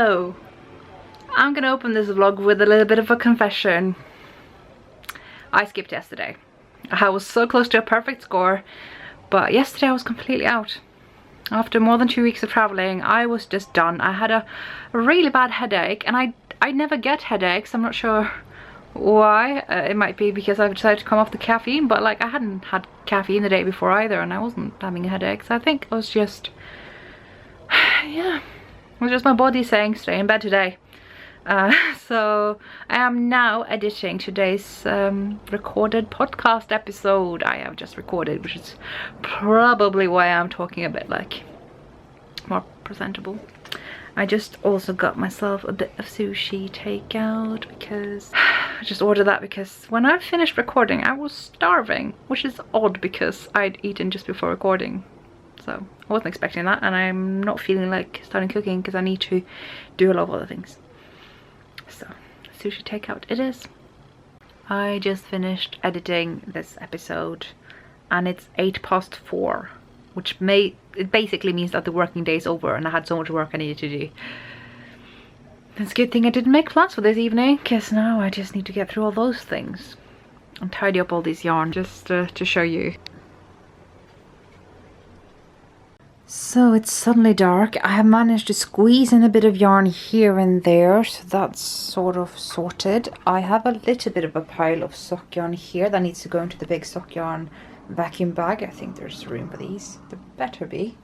So, I'm gonna open this vlog with a little bit of a confession. I skipped yesterday. I was so close to a perfect score, but yesterday I was completely out. After more than 2 weeks of traveling, I was just done. I had a really bad headache, and I never get headaches. I'm not sure why. It might be because I've decided to come off the caffeine, but like I hadn't had caffeine the day before either, and I wasn't having a headache. So I think it was just, yeah, it was just my body saying stay in bed today. So I am now editing today's recorded podcast episode. I have just recorded, which is probably why I'm talking a bit like more presentable. I just also got myself a bit of sushi takeout because I just ordered that because when I finished recording I was starving, which is odd because I'd eaten just before recording. So I wasn't expecting that, and I'm not feeling like starting cooking because I need to do a lot of other things. So sushi takeout it is. I just finished editing this episode and it's 4:08, which it basically means that the working day is over and I had so much work I needed to do. It's a good thing I didn't make plans for this evening, because now I just need to get through all those things and tidy up all these yarn just to show you. So it's suddenly dark. I have managed to squeeze in a bit of yarn here and there, so that's sort of sorted. I have a little bit of a pile of sock yarn here that needs to go into the big sock yarn vacuum bag. I think there's room for these. There better be.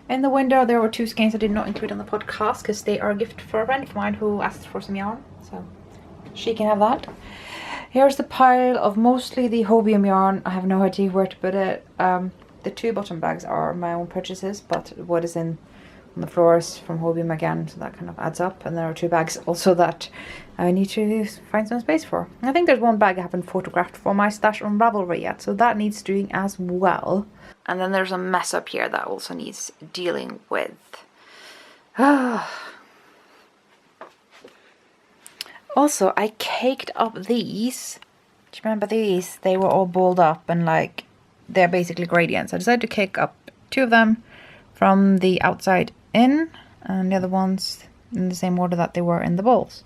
In the window there were 2 skeins I did not include on the podcast because they are a gift for a friend of mine who asked for some yarn, so she can have that. Here's the pile of mostly the hobium yarn. I have no idea where to put it. The 2 bottom bags are my own purchases, but what is on the floor is from hobium again, so that kind of adds up. And there are 2 bags also that I need to find some space for. I think there's 1 bag I haven't photographed for my stash on Ravelry yet, so that needs doing as well. And then there's a mess up here that also needs dealing with. Also, I caked up these. Do you remember these? They were all balled up and like they're basically gradients. I decided to cake up 2 of them from the outside in, and the other ones in the same order that they were in the balls.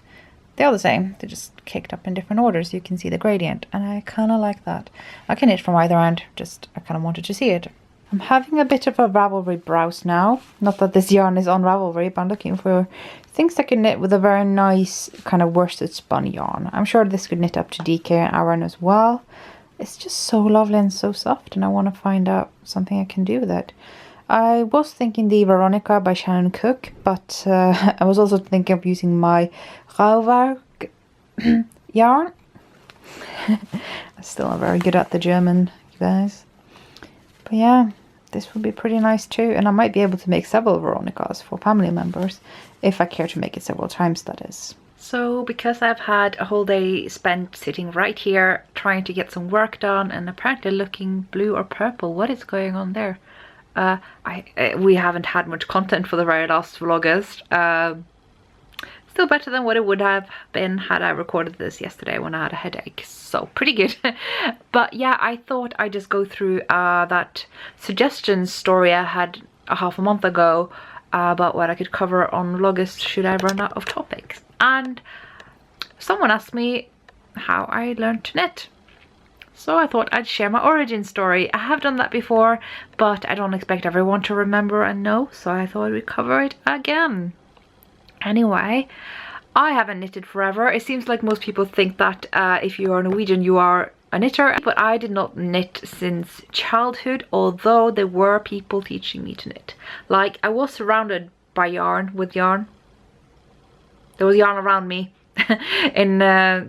They're all the same, they're just caked up in different orders. You can see the gradient, and I kind of like that. I can knit from either end, just I kind of wanted to see it. I'm having a bit of a Ravelry browse now. Not that this yarn is on Ravelry, but I'm looking for things I can knit with a very nice kind of worsted spun yarn. I'm sure this could knit up to DK and Aran as well. It's just so lovely and so soft, and I want to find out something I can do with it. I was thinking the Veronica by Shannon Cook, but I was also thinking of using my Rybak yarn. I'm still not very good at the German, you guys. But yeah, this would be pretty nice too, and I might be able to make several Veronicas for family members, if I care to make it several times, that is. So because I've had a whole day spent sitting right here trying to get some work done and apparently looking blue or purple, what is going on there? We haven't had much content for the very last Vlogust. Still better than what it would have been had I recorded this yesterday when I had a headache, so pretty good. But yeah, I thought I'd just go through that suggestions story I had a half a month ago about what I could cover on Vlogust should I run out of topics. And someone asked me how I learned to knit. So I thought I'd share my origin story. I have done that before, but I don't expect everyone to remember and know, so I thought we'd cover it again. Anyway, I haven't knitted forever. It seems like most people think that if you are Norwegian you are a knitter, but I did not knit since childhood, although there were people teaching me to knit. Like, I was surrounded by yarn, with yarn. There was yarn around me in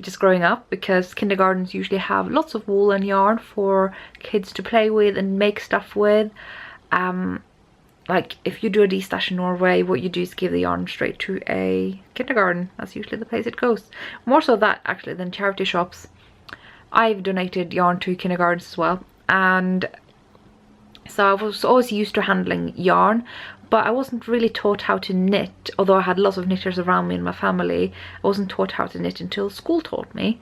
just growing up, because kindergartens usually have lots of wool and yarn for kids to play with and make stuff with. Like if you do a D-stash in Norway, what you do is give the yarn straight to a kindergarten. That's usually the place it goes. More so that actually than charity shops. I've donated yarn to kindergartens as well, and so I was always used to handling yarn, but I wasn't really taught how to knit. Although I had lots of knitters around me in my family, I wasn't taught how to knit until school taught me.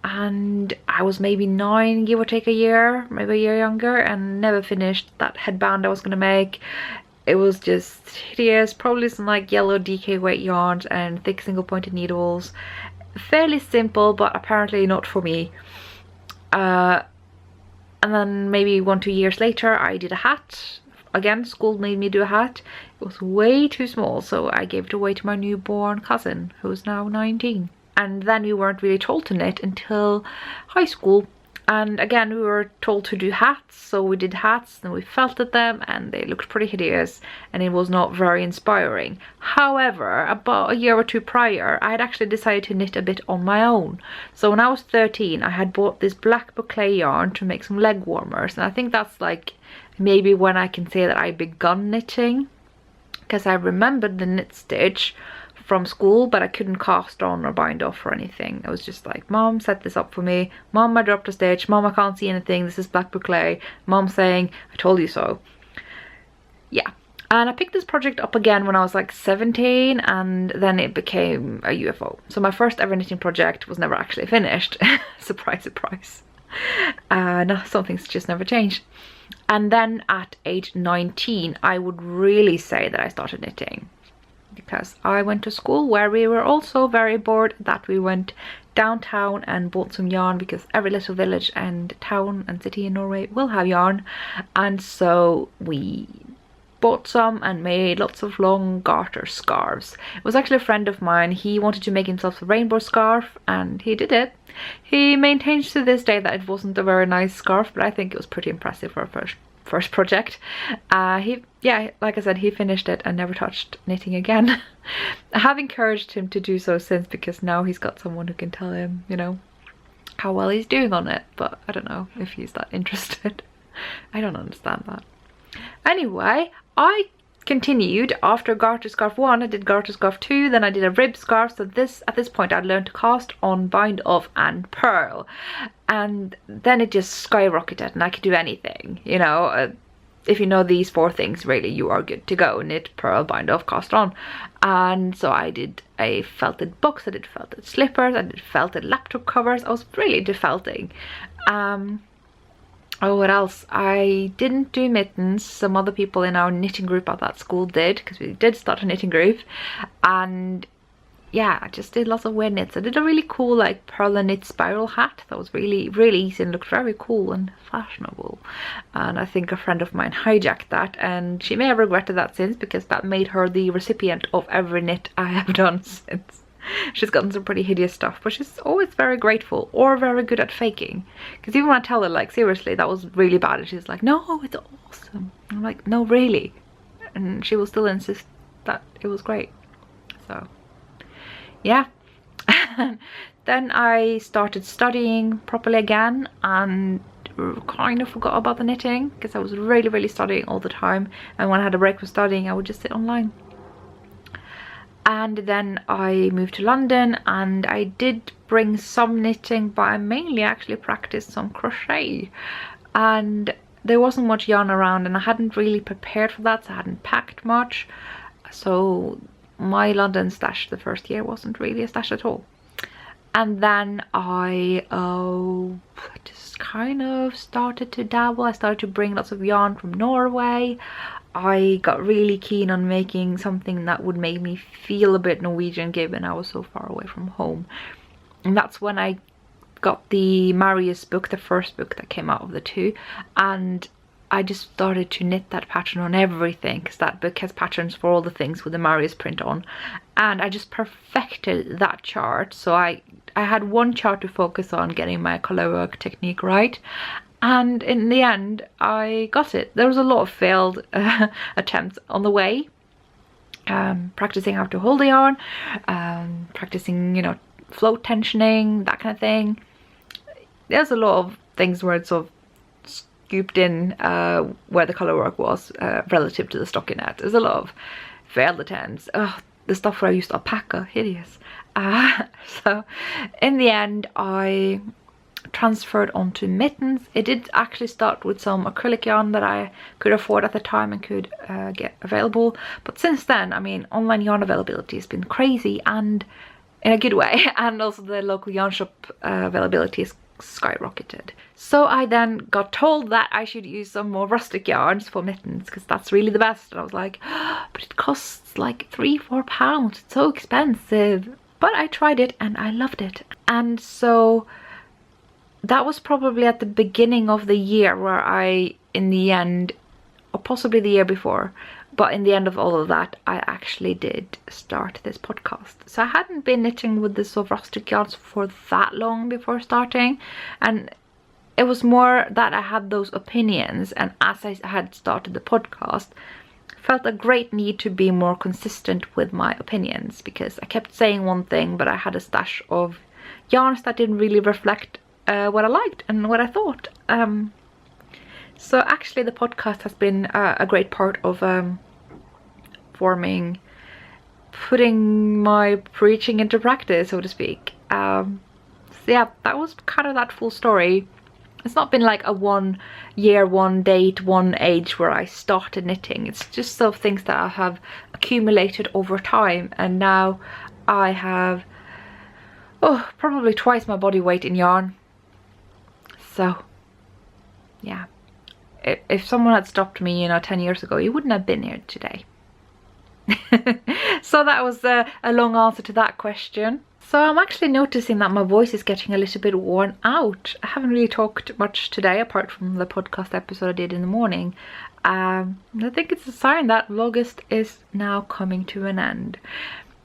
And I was maybe 9, give or take a year, maybe a year younger, and never finished that headband I was going to make. it was just hideous. Probably some like yellow DK weight yarns and thick single pointed needles. Fairly simple, but apparently not for me. And then maybe 1-2 years later I did a hat. Again, school made me do a hat. It was way too small, so I gave it away to my newborn cousin, who's now 19. And then we weren't really told to knit until high school. And again, we were told to do hats, so we did hats and we felted them and they looked pretty hideous and it was not very inspiring. However, about a year or two prior, I had actually decided to knit a bit on my own. So when I was 13, I had bought this black boucle yarn to make some leg warmers, and I think that's like maybe when I can say that I begun knitting, because I remembered the knit stitch from school, but I couldn't cast on or bind off or anything. I was just like, Mom, set this up for me. Mom, I dropped a stitch. Mom, I can't see anything. This is black boucle. Mom saying, I told you so. Yeah. And I picked this project up again when I was like 17, and then it became a UFO. So my first ever knitting project was never actually finished. Surprise, surprise. No, some things just never changed. And then at age 19, I would really say that I started knitting, because I went to school where we were also very bored that we went downtown and bought some yarn, because every little village and town and city in Norway will have yarn. And so we bought some and made lots of long garter scarves. It was actually a friend of mine. He wanted to make himself a rainbow scarf and he did it. He maintains to this day that it wasn't a very nice scarf, but I think it was pretty impressive for a first project. Yeah, like I said, he finished it and never touched knitting again. I have encouraged him to do so since, because now he's got someone who can tell him, you know, how well he's doing on it, but I don't know if he's that interested. I don't understand that. Anyway, I continued after garter scarf 1. I did garter scarf 2, then I did a rib scarf. So at this point I'd learned to cast on, bind off and purl, and then it just skyrocketed and I could do anything, you know. If you know these 4 things, really you are good to go: knit, purl, bind off, cast on. And so I did a felted box, I did felted slippers, I did felted laptop covers. I was really into felting. Oh, what else? I didn't do mittens. Some other people in our knitting group at that school did, because we did start a knitting group. And yeah, I just did lots of weird knits. I did a really cool like pearl and knit spiral hat that was really easy and looked very cool and fashionable. And I think a friend of mine hijacked that, and she may have regretted that since, because that made her the recipient of every knit I have done since. She's gotten some pretty hideous stuff, but she's always very grateful, or very good at faking. Because even when I tell her, like, seriously, that was really bad, and she's like, no, it's awesome. And I'm like, no, really. And she will still insist that it was great. So, yeah. Then I started studying properly again, and kind of forgot about the knitting, because I was really studying all the time. And when I had a break from studying, I would just sit online. And then I moved to London, and I did bring some knitting, but I mainly actually practiced some crochet. And there wasn't much yarn around, and I hadn't really prepared for that, so I hadn't packed much. So my London stash the first year wasn't really a stash at all. And then I just kind of started to dabble. I started to bring lots of yarn from Norway. I got really keen on making something that would make me feel a bit Norwegian, given I was so far away from home. And that's when I got the Marius book, the first book that came out of the 2. And I just started to knit that pattern on everything, because that book has patterns for all the things with the Marius print on. And I just perfected that chart. So I had one chart to focus on, getting my color work technique right. And in the end, I got it. There was a lot of failed attempts on the way. Practicing how to hold the yarn, practicing, you know, float tensioning, that kind of thing. There's a lot of things where it's sort of scooped in where the color work was relative to the stockinette. There's a lot of failed attempts. Ugh, the stuff where I used alpaca, hideous. So in the end, I transferred onto mittens. It did actually start with some acrylic yarn that I could afford at the time and could get available, but since then, I mean, online yarn availability has been crazy, and in a good way, and also the local yarn shop availability is skyrocketed. So I then got told that I should use some more rustic yarns for mittens because that's really the best. And I was like, oh, but it costs like £3-4. It's so expensive. But I tried it and I loved it. And so that was probably at the beginning of the year where I, in the end, or possibly the year before, but in the end of all of that, I actually did start this podcast. So I hadn't been knitting with the sort of rustic yarns for that long before starting, and it was more that I had those opinions, and as I had started the podcast, felt a great need to be more consistent with my opinions, because I kept saying one thing, but I had a stash of yarns that didn't really reflect what I liked and what I thought. So actually the podcast has been a great part of putting my preaching into practice, so to speak. So yeah, that was kind of that full story. It's not been like a 1 year, 1 date, 1 age where I started knitting. It's just sort of things that I have accumulated over time, and now I have probably twice my body weight in yarn. So yeah, if someone had stopped me, 10 years ago, you wouldn't have been here today. So that was a long answer to that question. So I'm actually noticing that my voice is getting a little bit worn out. I haven't really talked much today apart from the podcast episode I did in the morning. I think it's a sign that Vlogust is now coming to an end.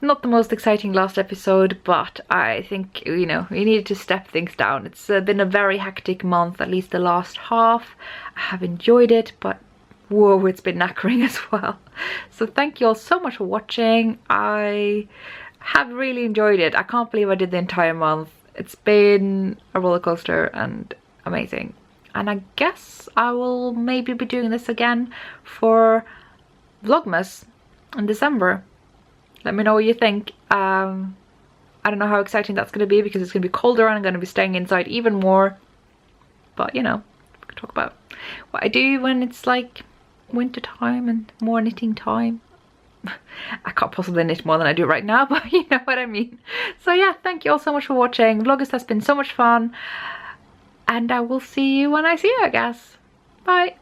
Not the most exciting last episode, but I think, we needed to step things down. It's been a very hectic month, at least the last half. I have enjoyed it, but whoa, it's been knackering as well. So thank you all so much for watching. I have really enjoyed it. I can't believe I did the entire month. It's been a roller coaster and amazing. And I guess I will maybe be doing this again for Vlogmas in December. Let me know what you think. I don't know how exciting that's going to be because it's going to be colder and I'm going to be staying inside even more. But we can talk about what I do when it's like winter time and more knitting time. I can't possibly knit more than I do right now, but you know what I mean. So yeah, thank you all so much for watching. Vlogust has been so much fun, and I will see you when I see you, I guess. Bye.